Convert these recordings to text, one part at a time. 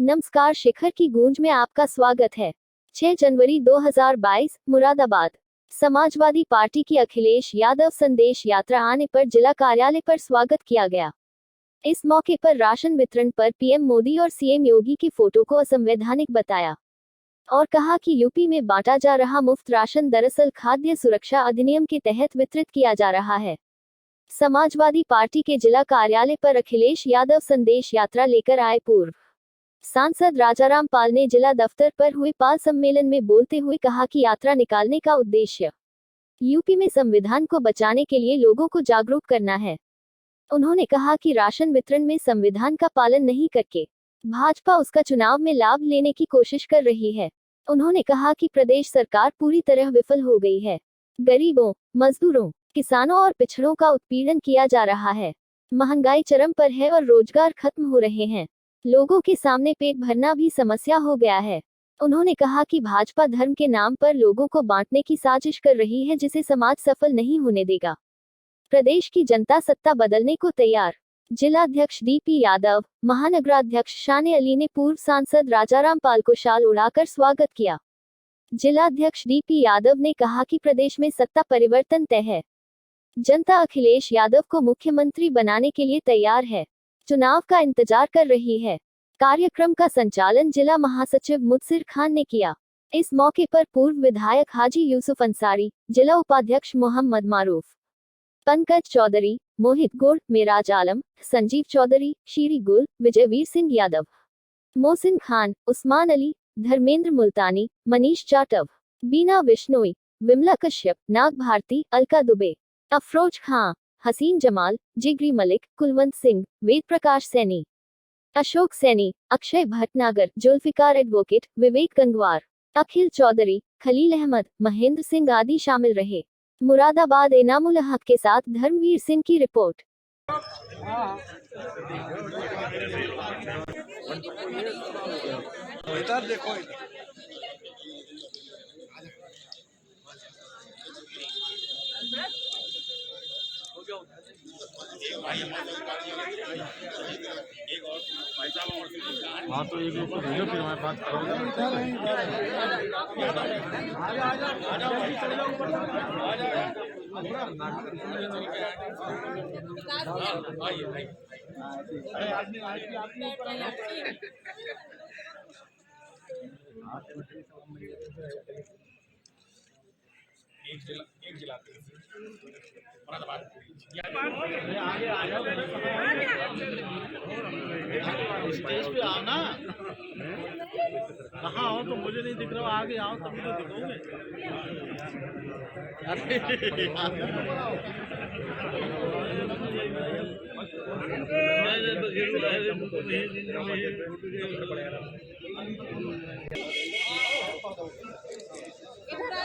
नमस्कार, शिखर की गूंज में आपका स्वागत है। 6 जनवरी 2022, मुरादाबाद। समाजवादी पार्टी की अखिलेश यादव संदेश यात्रा आने पर जिला कार्यालय पर स्वागत किया गया। इस मौके पर राशन वितरण पर पीएम मोदी और सीएम योगी की फोटो को असंवैधानिक बताया और कहा कि यूपी में बांटा जा रहा मुफ्त राशन दरअसल खाद्य सुरक्षा अधिनियम के तहत वितरित किया जा रहा है। समाजवादी पार्टी के जिला कार्यालय पर अखिलेश यादव संदेश यात्रा लेकर आए पूर्व सांसद राजाराम पाल ने जिला दफ्तर पर हुए पाल सम्मेलन में बोलते हुए कहा कि यात्रा निकालने का उद्देश्य यूपी में संविधान को बचाने के लिए लोगों को जागरूक करना है। उन्होंने कहा कि राशन वितरण में संविधान का पालन नहीं करके भाजपा उसका चुनाव में लाभ लेने की कोशिश कर रही है। उन्होंने कहा कि प्रदेश सरकार पूरी तरह विफल हो गई है। गरीबों, मजदूरों, किसानों और पिछड़ों का उत्पीड़न किया जा रहा है। महंगाई चरम पर है और रोजगार खत्म हो रहे हैं। लोगों के सामने पेट भरना भी समस्या हो गया है। उन्होंने कहा कि भाजपा धर्म के नाम पर लोगों को बांटने की साजिश कर रही है, जिसे समाज सफल नहीं होने देगा। प्रदेश की जनता सत्ता बदलने को तैयार। जिलाध्यक्ष डीपी यादव, महानगराध्यक्ष शाने अली ने पूर्व सांसद राजाराम पाल को शाल उड़ाकर स्वागत किया। जिलाध्यक्ष डीपी यादव ने कहा कि प्रदेश में सत्ता परिवर्तन तय है। जनता अखिलेश यादव को मुख्यमंत्री बनाने के लिए तैयार है, चुनाव का इंतजार कर रही है। कार्यक्रम का संचालन जिला महासचिव मुदसिर खान ने किया। इस मौके पर पूर्व विधायक हाजी यूसुफ अंसारी, जिला उपाध्यक्ष मोहम्मद मारूफ, पंकज चौधरी, मोहित गुड़, मेराज आलम, संजीव चौधरी, शीरी गुल, विजयवीर सिंह यादव, मोहसिन खान, उस्मान अली, धर्मेंद्र मुल्तानी, मनीष जाटव, बीना बिश्नोई, विमला कश्यप, नाग भारती, अलका दुबे, अफरोज खां, हसीन जमाल, जिगरी मलिक, कुलवंत सिंह, वेद प्रकाश सैनी, अशोक सैनी, अक्षय भटनागर, जुल्फिकार एडवोकेट, विवेक गंगवार, अखिल चौधरी, खलील अहमद, महेंद्र सिंह आदि शामिल रहे। मुरादाबाद इनामुल हक के साथ धर्मवीर सिंह की रिपोर्ट। हाँ तो एक लोग भेजो, फिर हमारे पास एक जिला स्टेज पे आओ ना। कहाँ हो तो मुझे नहीं दिख रहा, आगे आओ तभी तो दिखोगे। इधर आ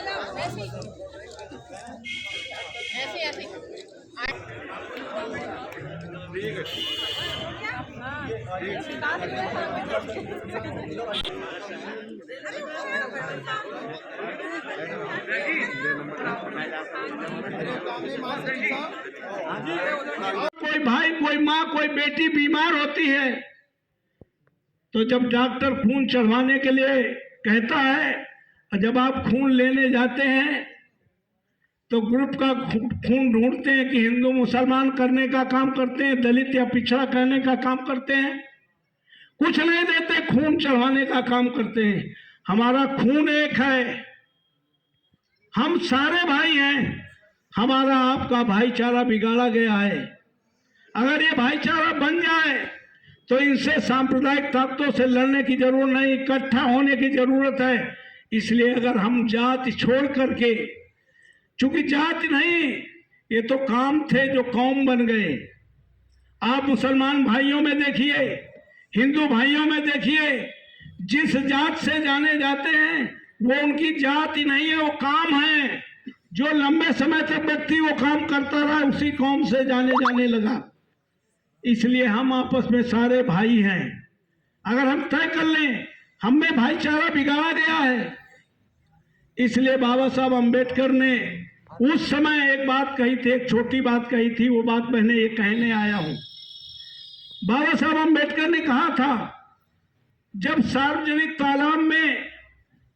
जाओ, ऐसे ऐसे कोई भाई, कोई माँ, कोई बेटी बीमार होती है तो जब डॉक्टर खून चढ़वाने के लिए कहता है, जब आप खून लेने जाते हैं तो ग्रुप का खून ढूंढते हैं कि हिंदू मुसलमान करने का काम करते हैं, दलित या पिछड़ा करने का काम करते हैं, कुछ नहीं देते, खून चढ़वाने का काम करते हैं। हमारा खून एक है, हम सारे भाई हैं। हमारा आपका भाईचारा बिगाड़ा गया है। अगर ये भाईचारा बन जाए तो इनसे सांप्रदायिक ताकतों से लड़ने की जरूरत नहीं, इकट्ठा होने की जरूरत है। इसलिए अगर हम जाति छोड़ करके, चूंकि जाति नहीं, ये तो काम थे जो कौम बन गए। आप मुसलमान भाइयों में देखिए, हिंदू भाइयों में देखिए, जिस जात से जाने जाते हैं वो उनकी जाति नहीं है, वो काम है। जो लंबे समय तक व्यक्ति वो काम करता रहा, उसी कौम से जाने लगा। इसलिए हम आपस में सारे भाई हैं। अगर हम तय कर लें, हम में भाईचारा बिगाड़ा गया है। इसलिए बाबा साहब अम्बेडकर ने उस समय एक बात कही थी, एक छोटी बात कही थी, वो बात मैंने ये कहने आया हूं। बाबा साहब अम्बेडकर ने कहा था, जब सार्वजनिक तालाब में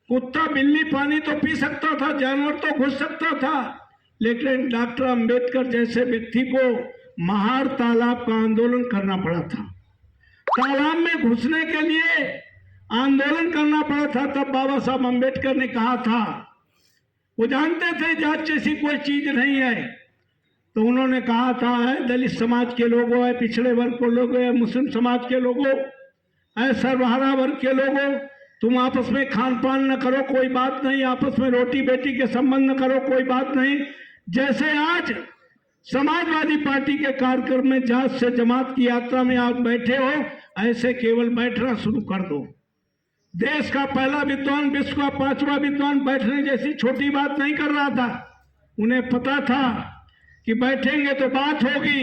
कुत्ता बिल्ली पानी तो पी सकता था, जानवर तो घुस सकता था, लेकिन डॉक्टर अंबेडकर जैसे व्यक्ति को महार तालाब का आंदोलन करना पड़ा था। तालाब में घुसने के लिए आंदोलन करना पड़ा था। तब बाबा साहब अंबेडकर ने कहा था, वो जानते थे जात जैसी कोई चीज नहीं है, तो उन्होंने कहा था, है दलित समाज के लोगों, है पिछड़े वर्ग के लोगों, है मुस्लिम समाज के लोगों, है सर्वहारा वर्ग के लोगों, तुम आपस में खान पान न करो, कोई बात नहीं, आपस में रोटी बेटी के संबंध न करो, कोई बात नहीं। जैसे आज समाजवादी पार्टी के कार्यक्रम में जात से जमात की यात्रा में आप बैठे हो, ऐसे केवल बैठना शुरू कर दो। देश का पहला विद्वान, विश्व का 5वां विद्वान बैठने जैसी छोटी बात नहीं कर रहा था। उन्हें पता था कि बैठेंगे तो बात होगी,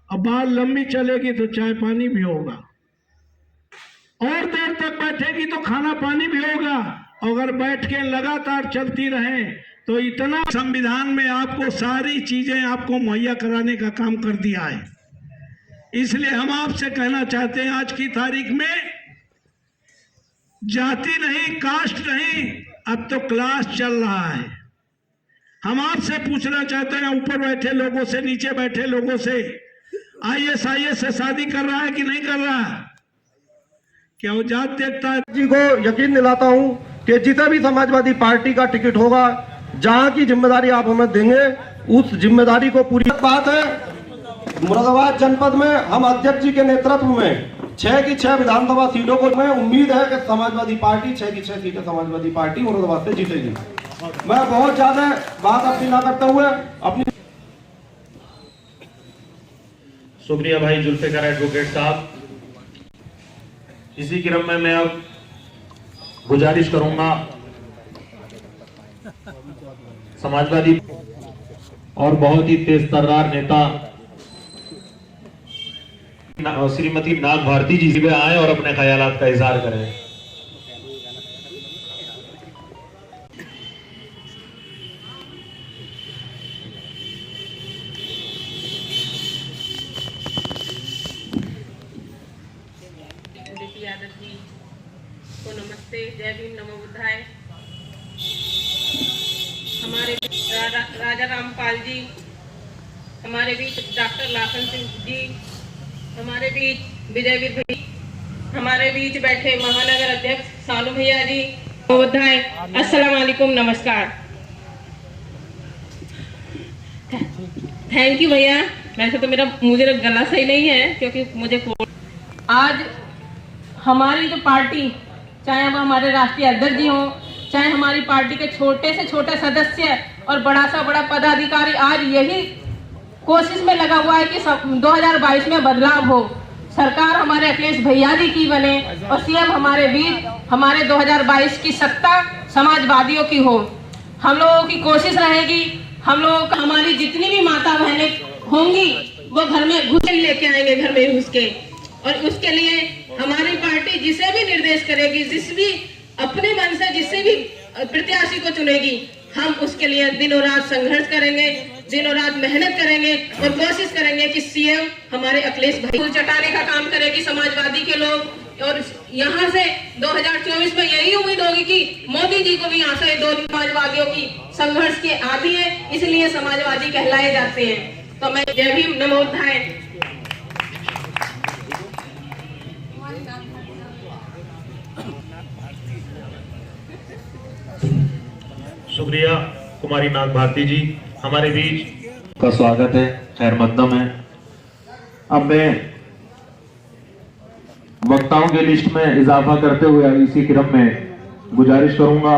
और बात लंबी चलेगी तो चाय पानी भी होगा, और देर तक बैठेगी तो खाना पानी भी होगा। अगर बैठ के लगातार चलती रहे तो इतना संविधान में आपको सारी चीजें आपको मुहैया कराने का काम कर दिया है। इसलिए हम आपसे कहना चाहते हैं, आज की तारीख में जाति नहीं, कास्ट नहीं, अब तो क्लास चल रहा है। हम आपसे पूछना चाहते हैं, ऊपर बैठे लोगों से, नीचे बैठे लोगों से, IAS से शादी कर रहा है कि नहीं कर रहा है? क्या वो जात देखता है? जी को यकीन दिलाता हूं कि जितना भी समाजवादी पार्टी का टिकट होगा, जहां की जिम्मेदारी आप हमें देंगे, उस जिम्मेदारी को पूरी बात है। मुरादाबाद जनपद में हम अध्यक्ष जी के नेतृत्व में 6 की 6 विधानसभा सीटों को मैं उम्मीद है कि समाजवादी पार्टी 6 की 6 सीटें समाजवादी पार्टी मुरादाबाद से जीतेगी। मैं बहुत ज्यादा बात अपनी ना करते हुए अपनी शुक्रिया भाई जुल्फिकार एडवोकेट साहब। इसी क्रम में मैं अब गुजारिश करूंगा समाजवादी और बहुत ही तेज तर्रार नेता श्रीमती नाग भारती जी भी आए और अपने ख्यालात का इजहार करें। यादव जी को नमस्ते, जय भीम, नमो बुद्धाय। हमारे राजा रामपाल जी, हमारे बीच डॉक्टर लाखन सिंह जी, हमारे बीच विजयवीर भैया, हमारे बीच बैठे महानगर अध्यक्ष सालू भैया जी, बुद्धाय, अस्सलाम वालेकुम, नमस्कार। थैंक यू भैया। वैसे तो मुझे गला सही नहीं है, क्योंकि मुझे आज हमारी जो पार्टी, चाहे अब हमारे राष्ट्रीय अध्यक्ष जी हों, चाहे हमारी पार्टी के छोटे से छोटे सदस्य और बड़ा सा बड़ा पदाधिकारी, आज यही कोशिश में लगा हुआ है कि 2022 में बदलाव हो, सरकार हमारे अखिलेश भैया जी की बने और सीएम हमारे बीच, हमारे 2022 की सत्ता समाजवादियों की हो। हम लोगों की कोशिश रहेगी, हम लोगों का, हमारी जितनी भी माता बहनें होंगी वो घर में घुस लेके आएंगे, घर में घुस के, और उसके लिए हमारी पार्टी जिसे भी निर्देश करेगी, जिस भी अपने मन से जिससे भी प्रत्याशी को चुनेगी, हम उसके लिए दिनों रात संघर्ष करेंगे, दिनों रात मेहनत करेंगे और कोशिश करेंगे कि सीएम हमारे अखिलेश भाई फूल चटाने का काम करेगी समाजवादी के लोग। और यहाँ से 2024 में यही उम्मीद होगी कि मोदी जी को भी यहाँ से 2 समाजवादियों की संघर्ष के आदी है, इसलिए समाजवादी कहलाए जाते हैं। तो मैं जय भीम, नमो बुद्धाय। शुक्रिया कुमारी नाग भारती जी, हमारे बीच का स्वागत है, खैर मकदम है। अब मैं वक्ताओं के लिस्ट में इजाफा करते हुए इसी क्रम में गुजारिश करूंगा